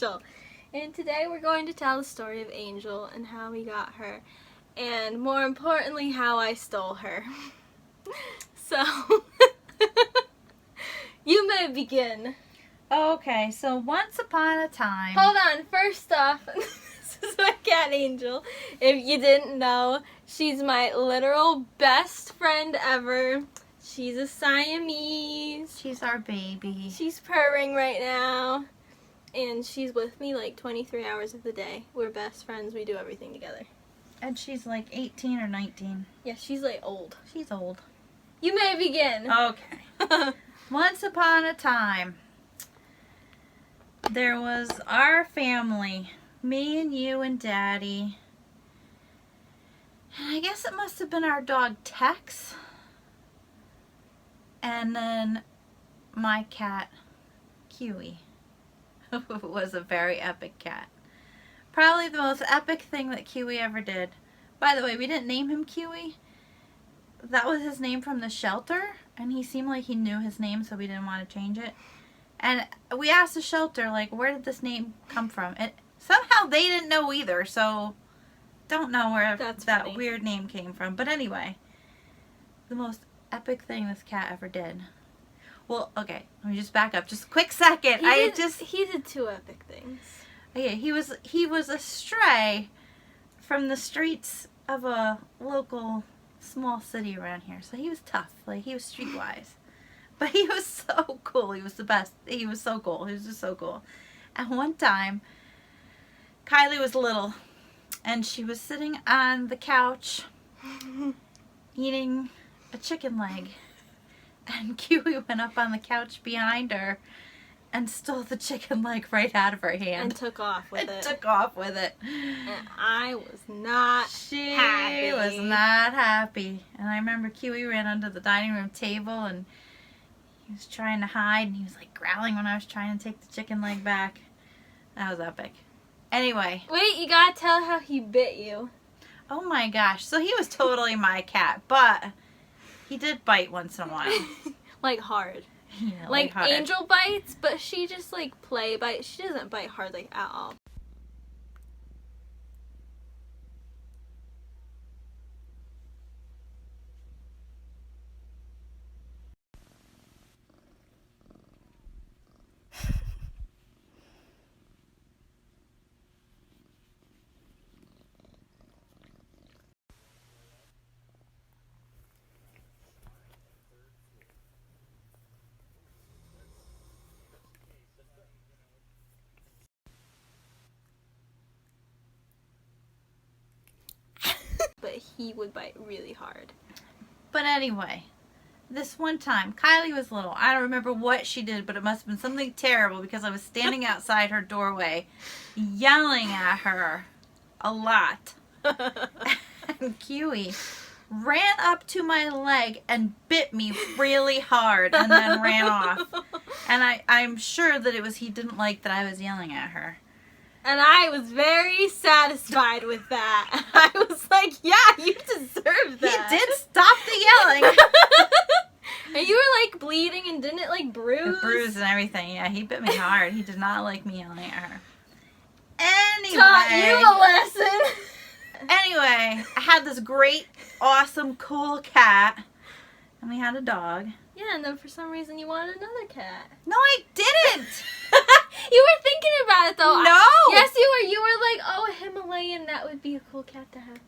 Angel. And today we're going to tell the story of Angel and how we got her. And more importantly, how I stole her. So, you may begin. Okay, so once upon a time... Hold on, first off, this is my cat Angel. If you didn't know, she's my literal best friend ever. She's a Siamese. She's our baby. She's purring right now. And she's with me like 23 hours of the day. We're best friends. We do everything together. And she's like 18 or 19. Yeah, she's like old. She's old. You may begin. Okay. Once upon a time, there was our family. Me and you and Daddy. And I guess it must have been our dog Tex. And then my cat, Kiwi. Was a very epic cat. Probably the most epic thing that Kiwi ever did. By the way, we didn't name him Kiwi. That was his name from the shelter, and he seemed like he knew his name, so we didn't want to change it. And we asked the shelter, like, where did this name come from? And somehow they didn't know either, so don't know where that weird name came from. But anyway, the most epic thing this cat ever did. Well, okay, let me just back up just a quick second. He did two epic things. Okay, he was a stray from the streets of a local small city around here. So he was tough. Like, he was streetwise. But he was so cool. He was the best. He was so cool. He was just so cool. And one time, Kylie was little, and she was sitting on the couch eating a chicken leg. And Kiwi went up on the couch behind her and stole the chicken leg right out of her hand. And took off with it. Took off with it. And I was not happy. She was not happy. And I remember Kiwi ran under the dining room table and he was trying to hide and he was like growling when I was trying to take the chicken leg back. That was epic. Anyway. Wait, you gotta tell how he bit you. Oh my gosh. So he was totally my cat, but he did bite once in a while. Like hard. Yeah, like hard. Angel bites, but she just like play bites. She doesn't bite hard like at all. But he would bite really hard. But anyway, this one time, Kylie was little. I don't remember what she did, but it must have been something terrible because I was standing outside her doorway yelling at her a lot. And Kiwi ran up to my leg and bit me really hard and then ran off. And I'm sure that it was he didn't like that I was yelling at her. And I was very satisfied with that. I was like, yeah, you deserve that. He did stop the yelling. And you were like bleeding and didn't it like bruise? It bruised and everything. Yeah, he bit me hard. He did not like me yelling at her. Anyway. Taught you a lesson. Anyway, I had this great, awesome, cool cat. And we had a dog. Yeah, and then for some reason you wanted another cat. No, I didn't. You were thinking about it though. No. Yes, you were. You were like, oh, a Himalayan, that would be a cool cat to have.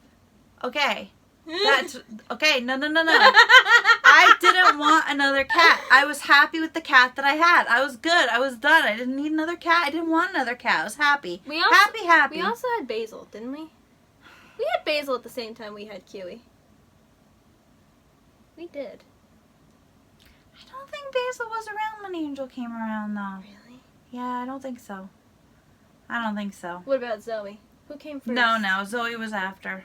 Okay. That's okay. No. I didn't want another cat. I was happy with the cat that I had. I was good. I was done. I didn't need another cat. I didn't want another cat. I was happy. Happy. We also had Basil, didn't we? We had Basil at the same time we had Kiwi. We did. I don't think Basil was around when Angel came around, though. Really? Yeah, I don't think so. I don't think so. What about Zoe? Who came first? No. Zoe was after.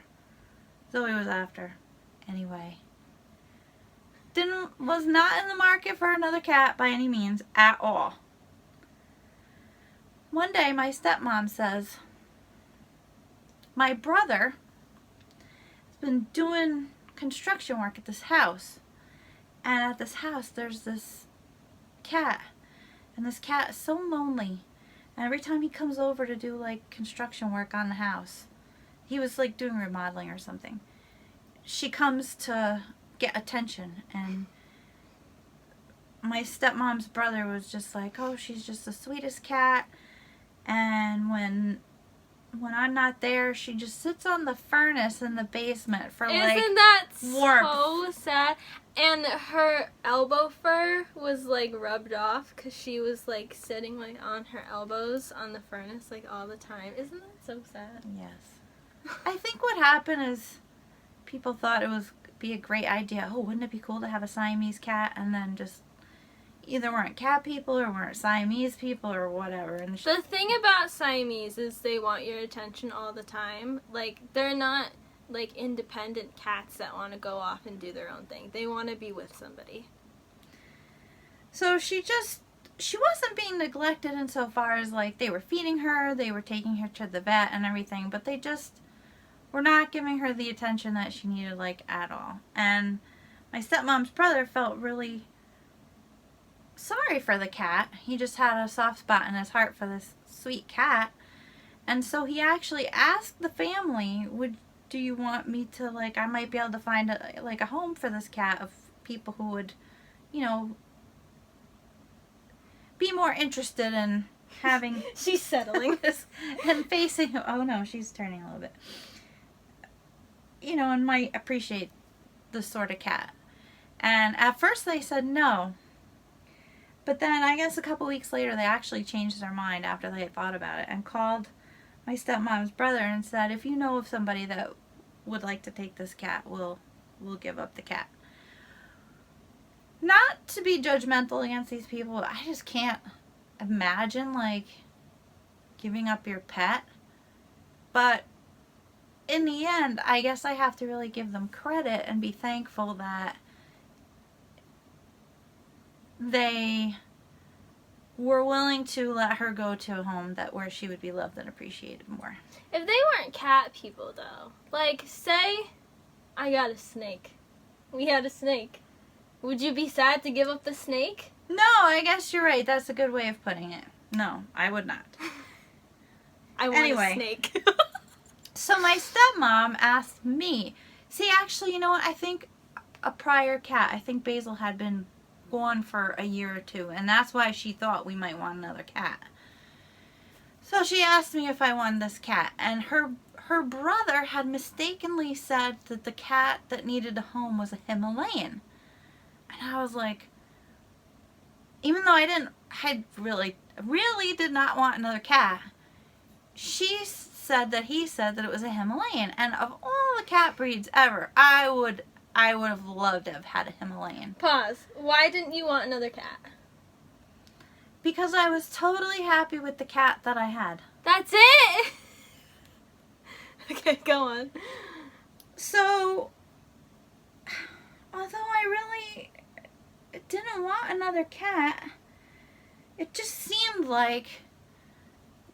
Anyway. Was not in the market for another cat by any means at all. One day my stepmom says, my brother has been doing construction work at this house. And at this house there's this cat. And this cat is so lonely. And every time he comes over to do like construction work on the house, he was like doing remodeling or something, she comes to get attention. And my stepmom's brother was just like, oh, she's just the sweetest cat. And when I'm not there, she just sits on the furnace in the basement for like Isn't that warmth. so sad? And her elbow fur was like rubbed off because she was like sitting like on her elbows on the furnace like all the time. Isn't that so sad? Yes. I think what happened is people thought it was be a great idea. Oh, wouldn't it be cool to have a Siamese cat? And then just either weren't cat people or weren't Siamese people or whatever. And The thing about Siamese is they want your attention all the time. Like, they're not like independent cats that want to go off and do their own thing. They want to be with somebody. So she wasn't being neglected insofar as like they were feeding her, they were taking her to the vet and everything, but they just were not giving her the attention that she needed like at all. And my stepmom's brother felt really sorry for the cat. He just had a soft spot in his heart for this sweet cat. And so he actually asked the family, do you want me to, like, I might be able to find a home for this cat of people who would, you know, be more interested in having She's settling. this and facing, oh no, she's turning a little bit, you know, and might appreciate this sort of cat. And at first they said no. But then I guess a couple weeks later they actually changed their mind after they had thought about it and called my stepmom's brother and said, if you know of somebody that would like to take this cat, we'll give up the cat. Not to be judgmental against these people, but I just can't imagine like giving up your pet. But in the end, I guess I have to really give them credit and be thankful that they were willing to let her go to a home where she would be loved and appreciated more. If they weren't cat people, though, like, say I got a snake. We had a snake. Would you be sad to give up the snake? No, I guess you're right. That's a good way of putting it. No, I would not. I want Anyway. a snake. So my stepmom asked me. See, actually, you know what? I think a prior cat, I think Basil had been gone for a year or two, and that's why she thought we might want another cat. So she asked me if I wanted this cat, and her brother had mistakenly said that the cat that needed a home was a Himalayan. And I was like, even though I really did not want another cat, he said that it was a Himalayan. And of all the cat breeds ever, I would have loved to have had a Himalayan. Pause. Why didn't you want another cat? Because I was totally happy with the cat that I had. That's it! Okay, go on. So, although I really didn't want another cat, it just seemed like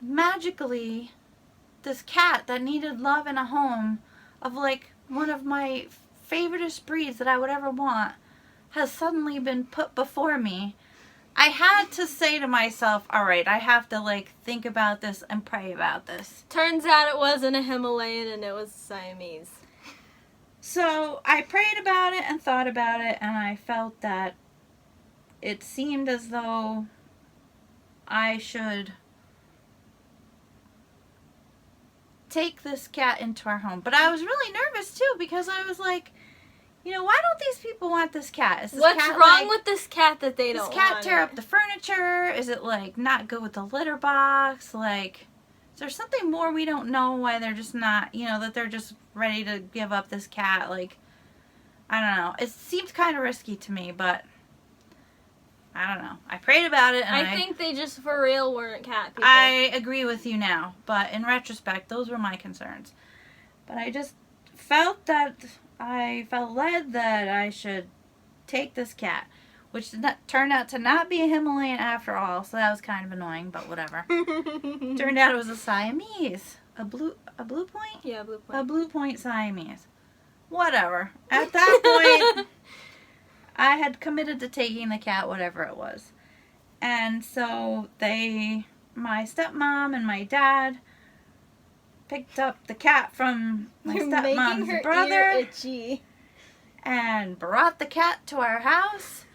magically this cat that needed love in a home of like one of my favoriteest breeds that I would ever want has suddenly been put before me. I had to say to myself, all right, I have to like think about this and pray about this. Turns out it wasn't a Himalayan and it was Siamese. So I prayed about it and thought about it, and I felt that it seemed as though I should take this cat into our home. But I was really nervous too, because I was like, you know, why don't these people want this cat? Is this What's cat, wrong with this cat that they don't Does this cat want tear it? up the furniture? Is it like not good with the litter box? Like, is there something more we don't know why they're just not, you know, that they're just ready to give up this cat? Like, I don't know. It seems kind of risky to me, but I don't know. I prayed about it, and I think they just for real weren't cat people. I agree with you now, but in retrospect, those were my concerns. But I just felt led that I should take this cat, which turned out to not be a Himalayan after all, so that was kind of annoying, but whatever. Turned out it was a Siamese. A blue point? Yeah, blue A point. blue point Siamese. Whatever. At that point, I had committed to taking the cat, whatever it was. And so they my stepmom and my dad picked up the cat from my You're making stepmom's her brother ear itchy. and brought the cat to our house.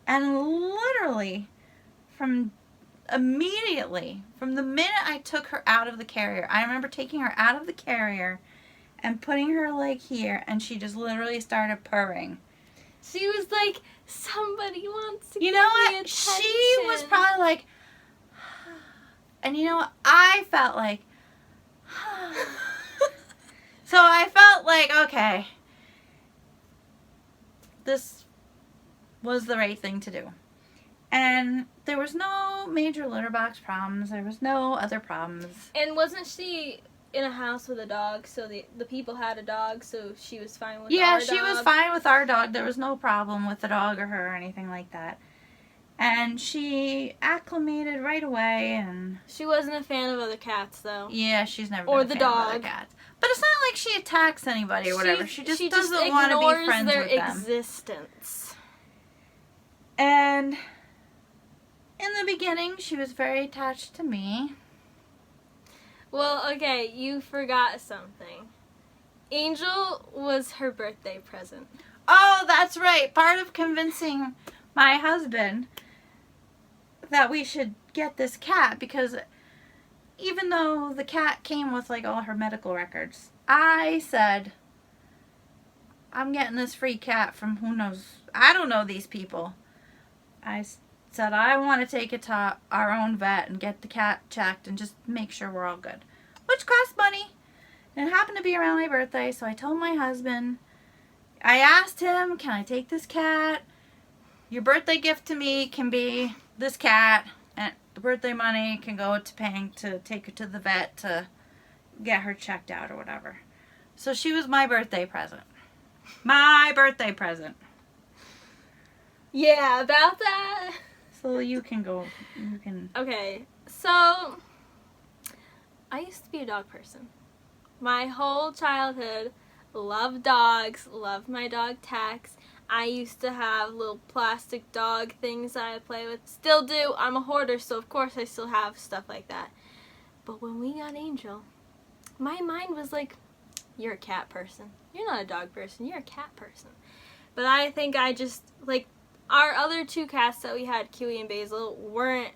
And literally, from the minute I took her out of the carrier, I remember taking her out of the carrier and putting her like here, and she just literally started purring. She was like, somebody wants to You give know me what? attention. She was probably like, and you know what? I felt like, so I felt like, okay, this was the right thing to do. And there was no major litter box problems. There was no other problems. And wasn't she in a house with a dog? So the people had a dog, so she was fine with Yeah, our she was dog? fine with our dog. There was no problem with the dog or her or anything like that. And she acclimated right away, and She wasn't a fan of other cats, though. yeah, she's never Or been a the fan of other dog. cats. But it's not like she attacks anybody or whatever. She just doesn't just want to be ignores friends their with them. existence. And in the beginning, she was very attached to me. Well, okay, you forgot something. Angel was her birthday present. Oh, that's right. Part of convincing my husband that we should get this cat, because even though the cat came with like all her medical records, I said, I'm getting this free cat from who knows. I don't know these people. I said I want to take it to our own vet and get the cat checked and just make sure we're all good, which costs money. And it happened to be around my birthday, so I told my husband, I asked him, can I take this cat? Your birthday gift to me can be this cat, and the birthday money can go to paying to take her to the vet to get her checked out or whatever. So she was my birthday present. My birthday present. Yeah, about that. So you can go, you can... Okay, so I used to be a dog person. My whole childhood, loved dogs, loved my dog Tex. I used to have little plastic dog things that I play with. Still do. I'm a hoarder, so of course I still have stuff like that. But when we got Angel, my mind was like, you're a cat person. You're not a dog person. You're a cat person. But I think I just, like, our other two cats that we had, Kiwi and Basil, weren't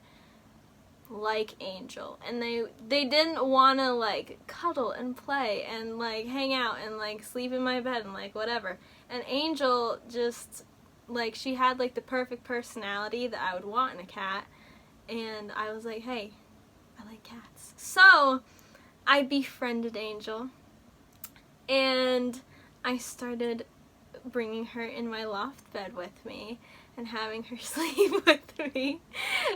like Angel. And they didn't want to, like, cuddle and play and, like, hang out and, like, sleep in my bed and, like, whatever. And Angel just, like, she had, like, the perfect personality that I would want in a cat. And I was like, hey, I like cats. So I befriended Angel. And I started bringing her in my loft bed with me and having her sleep with me.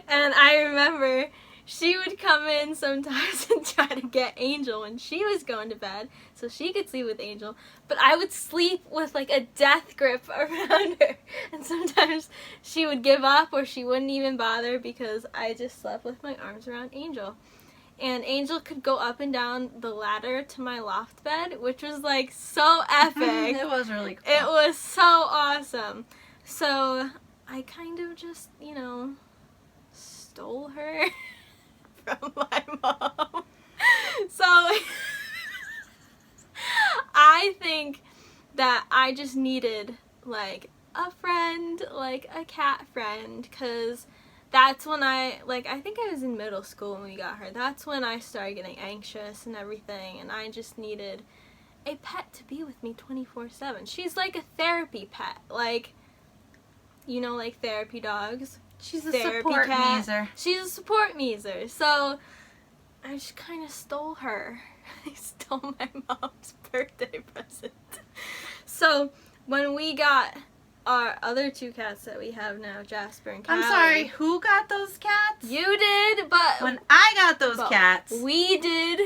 And I remember she would come in sometimes and try to get Angel when she was going to bed so she could sleep with Angel. But I would sleep with like a death grip around her. And sometimes she would give up or she wouldn't even bother because I just slept with my arms around Angel. And Angel could go up and down the ladder to my loft bed, which was like so epic. It was really cool. It was so awesome. So I kind of just, you know, stole her from my mom. So I think that I just needed like a friend, like a cat friend, because that's when I think I was in middle school when we got her. That's when I started getting anxious and everything, and I just needed a pet to be with me 24/7. She's like a therapy pet. Like, you know, like therapy dogs. She's a Therapy support cat. meezer. She's a support meezer. So I just kind of stole her. I stole my mom's birthday present. So when we got our other two cats that we have now, Jasper and Callie. I'm sorry, who got those cats? You did, but When I got those but cats. we did.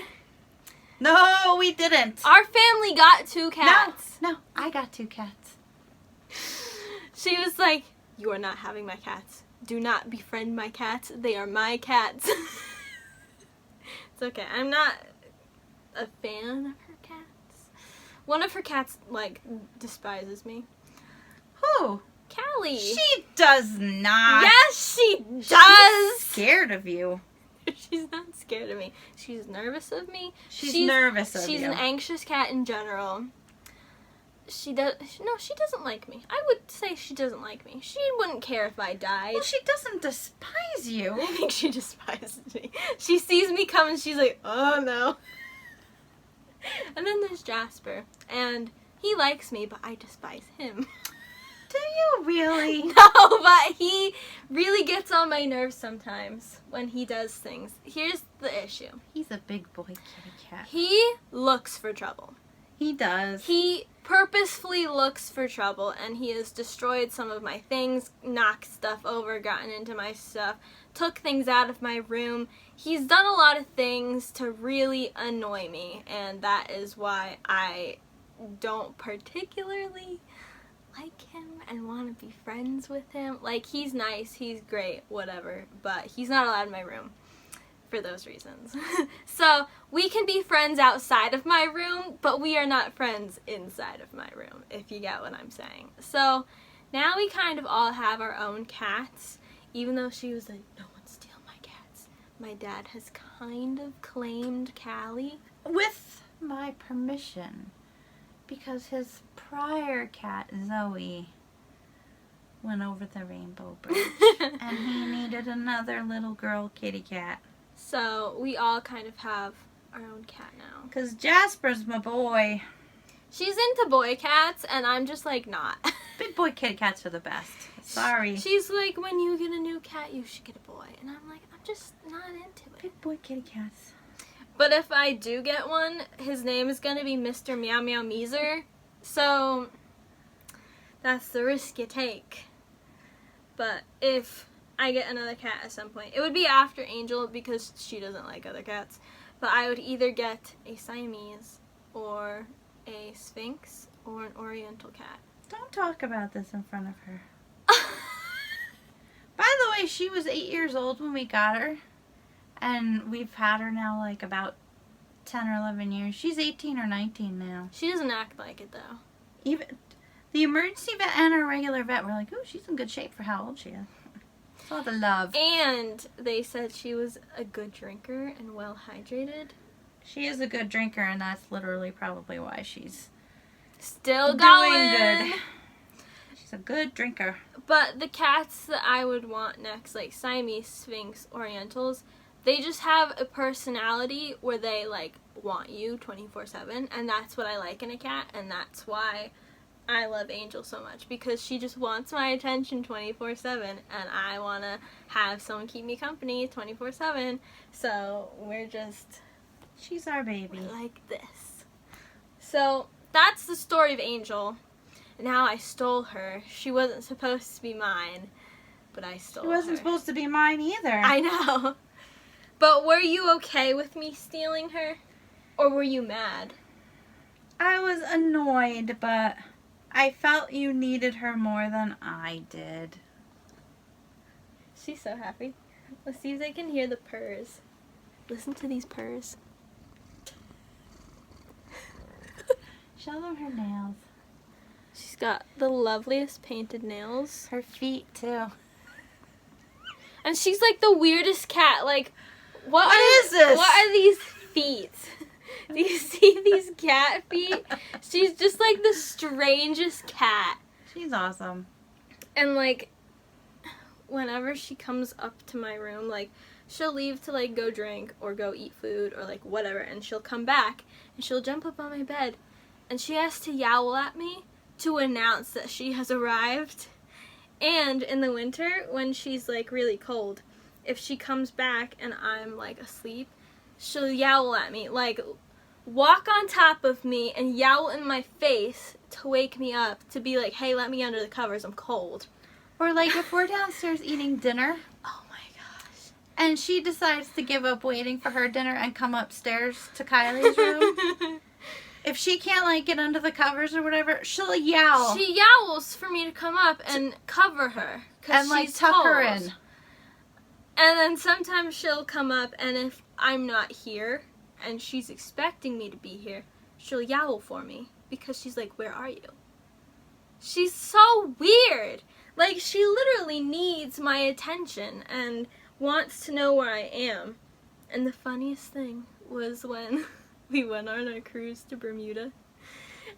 No, we didn't. Our family got two cats. No, I got two cats. She was like, you are not having my cats. Do not befriend my cats. They are my cats. It's okay. I'm not a fan of her cats. One of her cats, like, despises me. Who? Callie. She does not. Yes, she She's does. scared of you. She's not scared of me. She's nervous of me. She's nervous of She's you. an anxious cat in general. She doesn't like me. I would say she doesn't like me. She wouldn't care if I died. Well, she doesn't despise you. I think she despises me. She sees me come and she's like, oh no. And then there's Jasper. And he likes me, but I despise him. Do you really? No, but he really gets on my nerves sometimes when he does things. Here's the issue. He's a big boy kitty cat. He looks for trouble. He does. He purposefully looks for trouble, and he has destroyed some of my things, knocked stuff over, gotten into my stuff, took things out of my room. He's done a lot of things to really annoy me, and that is why I don't particularly like him and want to be friends with him. Like, he's nice, he's great, whatever, but he's not allowed in my room for those reasons. So we can be friends outside of my room, but we are not friends inside of my room, if you get what I'm saying. So now we kind of all have our own cats, even though she was like, no one steal my cats. My dad has kind of claimed Callie. With my permission. Because his prior cat, Zoe, went over the rainbow bridge. And he needed another little girl kitty cat. So we all kind of have our own cat now. Because Jasper's my boy. She's into boy cats, and I'm just like not. Big boy kitty cats are the best. Sorry. She's like, when you get a new cat, you should get a boy. And I'm like, I'm just not into it. Big boy kitty cats. But if I do get one, his name is going to be Mr. Meow Meow Meezer. So that's the risk you take. But if I get another cat at some point, it would be after Angel because she doesn't like other cats. But I would either get a Siamese or a Sphinx or an Oriental cat. Don't talk about this in front of her. By the way, she was 8 years old when we got her. And we've had her now like about 10 or 11 years. She's 18 or 19 now. She doesn't act like it though. Even the emergency vet and our regular vet were like, "Ooh, she's in good shape for how old she is." It's all the love. And they said she was a good drinker and well hydrated. She is a good drinker, and that's literally probably why she's Still going. doing good. She's a good drinker. But the cats that I would want next, like Siamese, Sphinx, Orientals, they just have a personality where they like want you 24/7, and that's what I like in a cat, and that's why I love Angel so much, because she just wants my attention 24/7, and I want to have someone keep me company 24/7. So She's our baby. we're like this. So that's the story of Angel. Now I stole her. She wasn't supposed to be mine, but I stole her. She wasn't supposed to be mine either. I know. But were you okay with me stealing her? Or were you mad? I was annoyed, but I felt you needed her more than I did. She's so happy. Let's see if they can hear the purrs. Listen to these purrs. Show them her nails. She's got the loveliest painted nails. Her feet, too. And she's like the weirdest cat. Like, what is this? What are these feet? Do you see these cat feet? She's just like the strangest cat. She's awesome. And like, whenever she comes up to my room, like, she'll leave to like go drink or go eat food or like whatever, and she'll come back and she'll jump up on my bed and she has to yowl at me to announce that she has arrived. And in the winter, when she's like really cold, if she comes back and I'm like asleep, she'll yowl at me, like walk on top of me and yowl in my face to wake me up, to be like, hey, let me under the covers, I'm cold. Or like if we're downstairs eating dinner Oh my gosh. and she decides to give up waiting for her dinner and come upstairs to Kylie's room, if she can't like get under the covers or whatever, she'll yowl. She yowls for me to come up and cover her. 'Cause And like she's tuck her cold. in. And then sometimes she'll come up, and if I'm not here and she's expecting me to be here, she'll yowl for me because she's like, where are you? She's so weird. Like, she literally needs my attention and wants to know where I am. And the funniest thing was when we went on our cruise to Bermuda.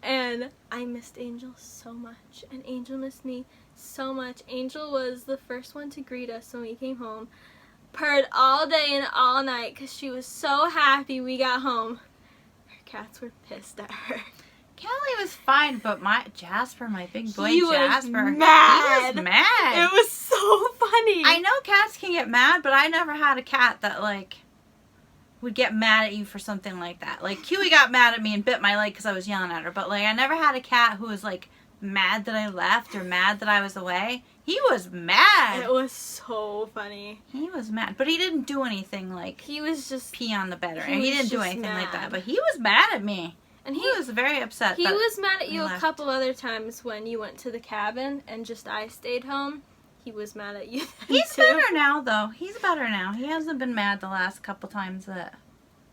And I missed Angel so much. And Angel missed me so much. Angel was the first one to greet us when we came home. Purred all day and all night because she was so happy we got home. Her cats were pissed at her. Kelly was fine, but Jasper, my big boy He was Jasper, mad. he was mad. It was so funny. I know cats can get mad, but I never had a cat that, like, would get mad at you for something like that. Like, Kiwi got mad at me and bit my leg because I was yelling at her, but, like, I never had a cat who was, like, mad that I left or mad that I was away. He was mad. It was so funny. He was mad, but he didn't do anything like He was just... pee on the bed or he he was didn't do just anything like that. mad. But he was mad at me. And He was very upset. He that was mad at you I a left. couple other times when you went to the cabin and just I stayed home. He was mad at you then He's too. better now, though. He's better now. He hasn't been mad the last couple times that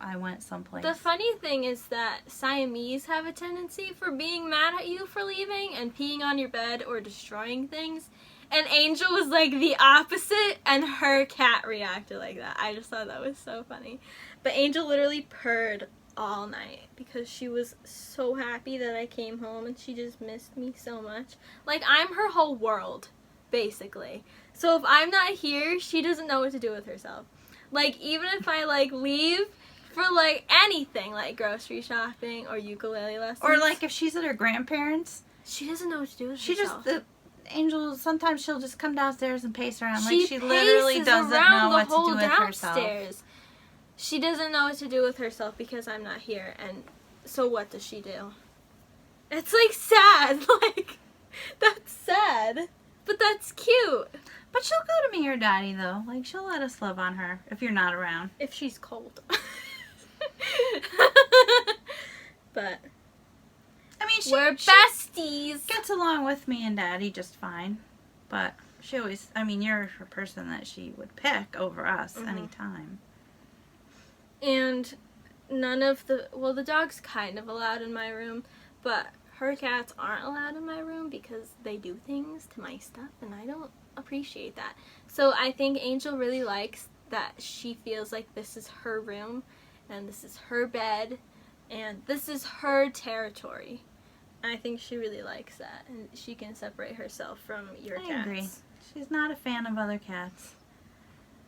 I went someplace. The funny thing is that Siamese have a tendency for being mad at you for leaving and peeing on your bed or destroying things. And Angel was like the opposite, and her cat reacted like that. I just thought that was so funny. But Angel literally purred all night because she was so happy that I came home and she just missed me so much. Like, I'm her whole world, basically. So if I'm not here, she doesn't know what to do with herself. Like, even if I, like, leave for, like, anything, like grocery shopping or ukulele lessons. Or, like, if she's at her grandparents', she doesn't know what to do with she herself. just... Angel, sometimes she'll just come downstairs and pace around. She Like, she literally paces doesn't around know the what to whole do with herself. downstairs. She doesn't know what to do with herself because I'm not here. And so what does she do? It's, like, sad. Like, that's sad. But that's cute. But she'll go to me or daddy, though. Like, she'll let us love on her if you're not around. If she's cold. But I mean, we're she besties. gets along with me and daddy just fine. But she always, I mean, you're a person that she would pick over us anytime. And none of the, well, the dog's kind of allowed in my room, but her cats aren't allowed in my room because they do things to my stuff, and I don't appreciate that. So I think Angel really likes that she feels like this is her room, and this is her bed, and this is her territory. And I think she really likes that, and she can separate herself from your cats. I agree. She's not a fan of other cats.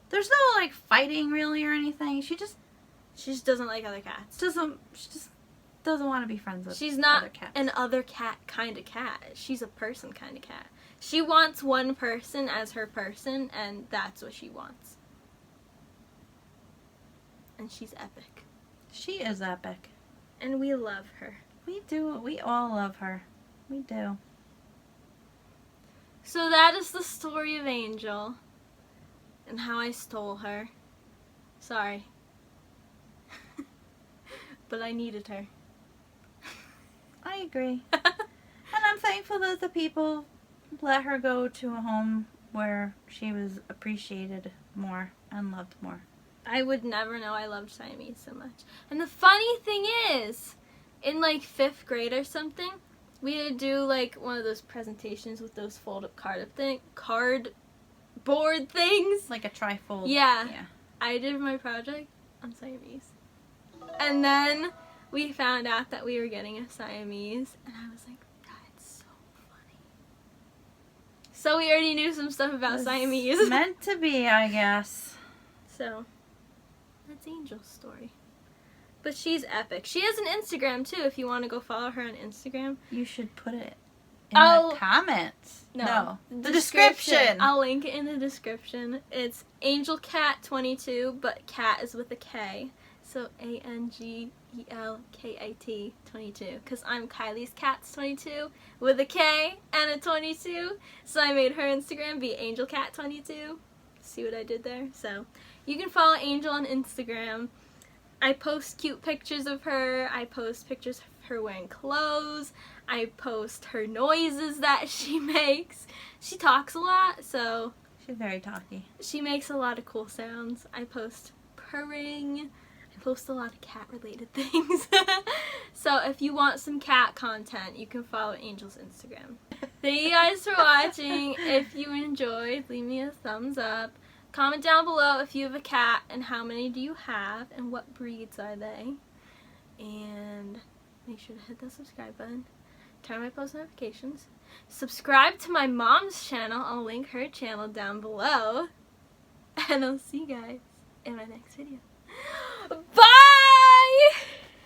There's no, like, fighting really or anything. She just doesn't like other cats. she just doesn't want to be friends with She's not other cats. an other cat kind of cat. She's a person kind of cat. She wants one person as her person, and that's what she wants. And she's epic. She is epic. And we love her. We do. We all love her. We do. So that is the story of Angel and how I stole her. Sorry. But I needed her. I agree. And I'm thankful that the people let her go to a home where she was appreciated more and loved more. I would never know I loved Siamese so much. And the funny thing is, in like 5th grade or something, we had to do like one of those presentations with those fold-up cardboard things. Like a trifold. Yeah. Yeah. I did my project on Siamese. And then we found out that we were getting a Siamese, and I was like, that's so funny. So we already knew some stuff about It's Siamese. meant to be, I guess. So, that's Angel's story. But she's epic. She has an Instagram, too, if you want to go follow her on Instagram. You should put it in Oh. the comments. No. The description. I'll link it in the description. It's AngelCat22, but cat is with a K. So ANGELKAT 22. Because I'm Kylie's Cats 22 with a K and a 22. So I made her Instagram be AngelCat22. See what I did there? So you can follow Angel on Instagram. I post cute pictures of her. I post pictures of her wearing clothes. I post her noises that she makes. She talks a lot, so She's very talky. she makes a lot of cool sounds. I post purring. I post a lot of cat-related things. So if you want some cat content, you can follow Angel's Instagram. Thank you guys for watching. If you enjoyed, leave me a thumbs up. Comment down below if you have a cat and how many do you have and what breeds are they. And make sure to hit the subscribe button. Turn on my post notifications. Subscribe to my mom's channel. I'll link her channel down below. And I'll see you guys in my next video. Bye!